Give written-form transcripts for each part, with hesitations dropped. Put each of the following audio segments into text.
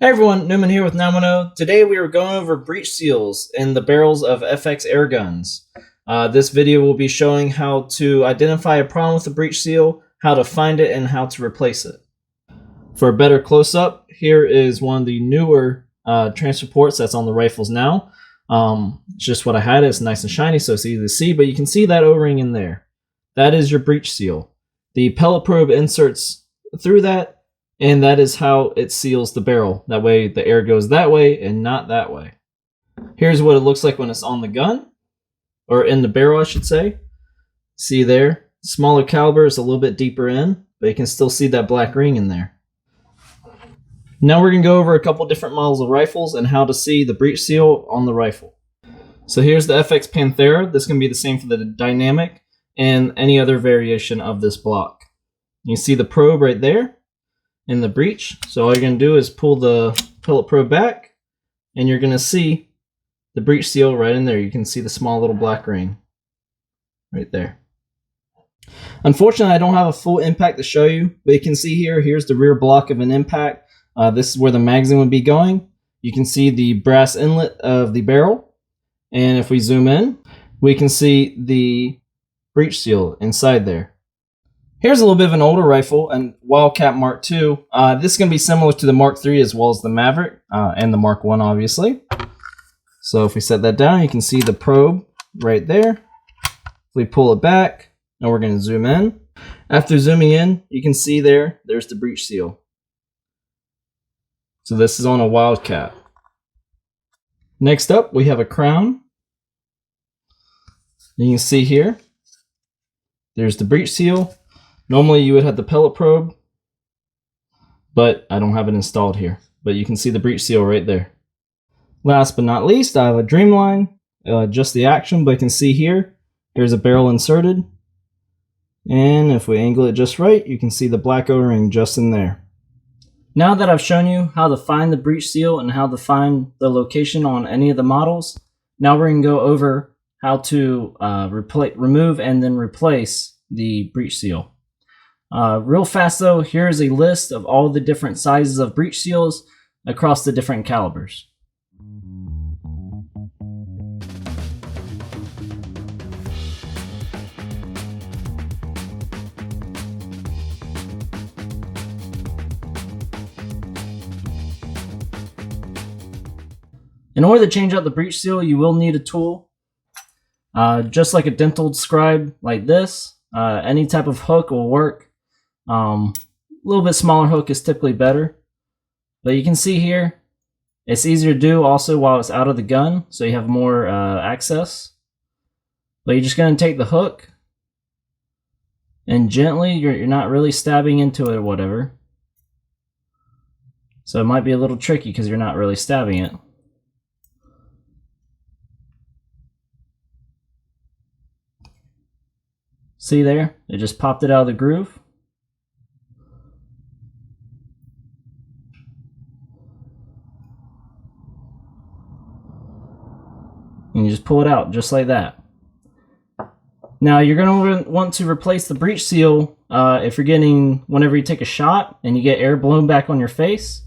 Hey everyone, Newman here with 910. Today we are going over breech seals in the barrels of FX Airguns. This video will be showing how to identify a problem with the breech seal, how to find it, and how to replace it. For a better close-up, here is one of the newer transfer ports that's on the rifles now. It's just what I had. It's nice and shiny, so it's easy to see, but you can see that O-ring in there. That is your breech seal. The pellet probe inserts through that, and that is how it seals the barrel. That way the air goes that way and not that way. Here's what it looks like when it's on the gun, or in the barrel I should say. See there? Smaller caliber is a little bit deeper in, but you can still see that black ring in there. Now we're going to go over a couple different models of rifles and how to see the breech seal on the rifle. So here's the FX Panthera. This is going to be the same for the dynamic and any other variation of this block. You see the probe right there in the breech. So all you're going to do is pull the pellet probe back, and you're going to see the breech seal right in there. You can see the small little black ring right there. Unfortunately, I don't have a full impact to show you, but you can see here's the rear block of an impact. This is where the magazine would be going. You can see the brass inlet of the barrel, and if we zoom in, we can see the breech seal inside there. Here's a little bit of an older rifle, and Wildcat Mark II. This is going to be similar to the Mark III as well as the Maverick and the Mark I, obviously. So if we set that down, you can see the probe right there. If we pull it back, and we're going to zoom in. After zooming in, you can see there's the breech seal. So this is on a Wildcat. Next up, we have a Crown. You can see here, there's the breech seal. Normally you would have the pellet probe, but I don't have it installed here. But you can see the breech seal right there. Last but not least, I have a Dreamline, just the action, but you can see here's a barrel inserted. And if we angle it just right, you can see the black O-ring just in there. Now that I've shown you how to find the breech seal and how to find the location on any of the models, now we're going to go over how to remove and then replace the breech seal. Real fast though, here's a list of all the different sizes of breech seals across the different calibers. In order to change out the breech seal, you will need a tool. Just like a dental scribe like this, any type of hook will work. A little bit smaller hook is typically better, but you can see here it's easier to do also while it's out of the gun, so you have more access. But you're just going to take the hook and gently, you're not really stabbing into it or whatever, so it might be a little tricky because you're not really stabbing it. See there? It just popped it out of the groove. And you just pull it out just like that. Now you're going to want to replace the breech seal if you're getting, whenever you take a shot and you get air blown back on your face,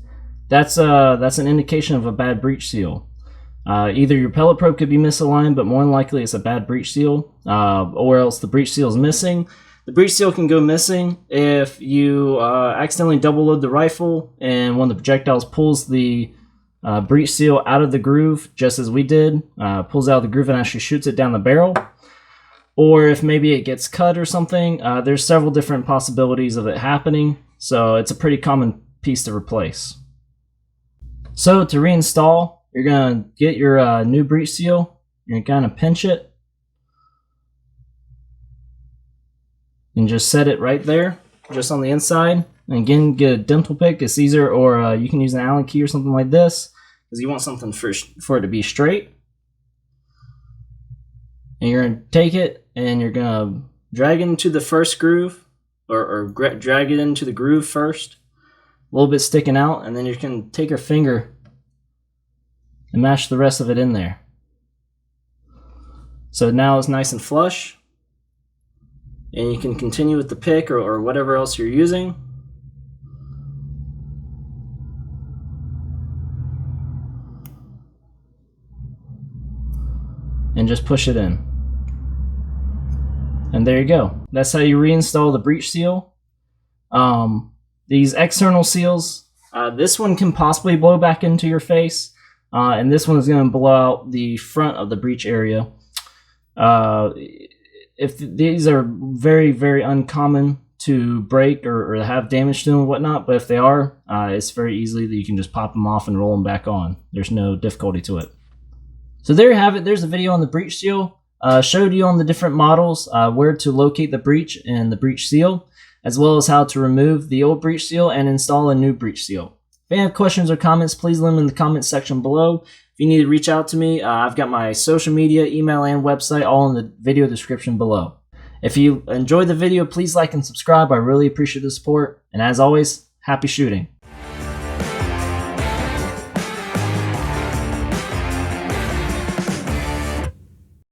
that's an indication of a bad breech seal. Either your pellet probe could be misaligned, but more than likely it's a bad breech seal, or else the breech seal is missing. The breech seal can go missing if you accidentally double load the rifle and one of the projectiles pulls the breech seal out of the groove, just as we did, pulls out of the groove and actually shoots it down the barrel. Or if maybe it gets cut or something, there's several different possibilities of it happening, so it's a pretty common piece to replace. So to reinstall, you're going to get your new breech seal, you're going to pinch it, and just set it right there, just on the inside. And again, get a dental pick, it's easier, or you can use an Allen key or something like this, because you want something for it to be straight. And you're going to take it, and you're going to drag it into the first groove, or drag it into the groove first, a little bit sticking out, and then you can take your finger and mash the rest of it in there. So now it's nice and flush, and you can continue with the pick or whatever else you're using. and just push it in. And there you go. That's how you reinstall the breech seal. These external seals, this one can possibly blow back into your face, and this one is going to blow out the front of the breech area. If these are very, very uncommon to break or have damage to them and whatnot, but if they are, it's very easily that you can just pop them off and roll them back on. There's no difficulty to it. So there you have it. There's a video on the breech seal. Showed you on the different models where to locate the breech and the breech seal, as well as how to remove the old breech seal and install a new breech seal. If you have questions or comments, please leave them in the comments section below. If you need to reach out to me, I've got my social media, email, and website all in the video description below. If you enjoyed the video, please like and subscribe. I really appreciate the support. And as always, happy shooting.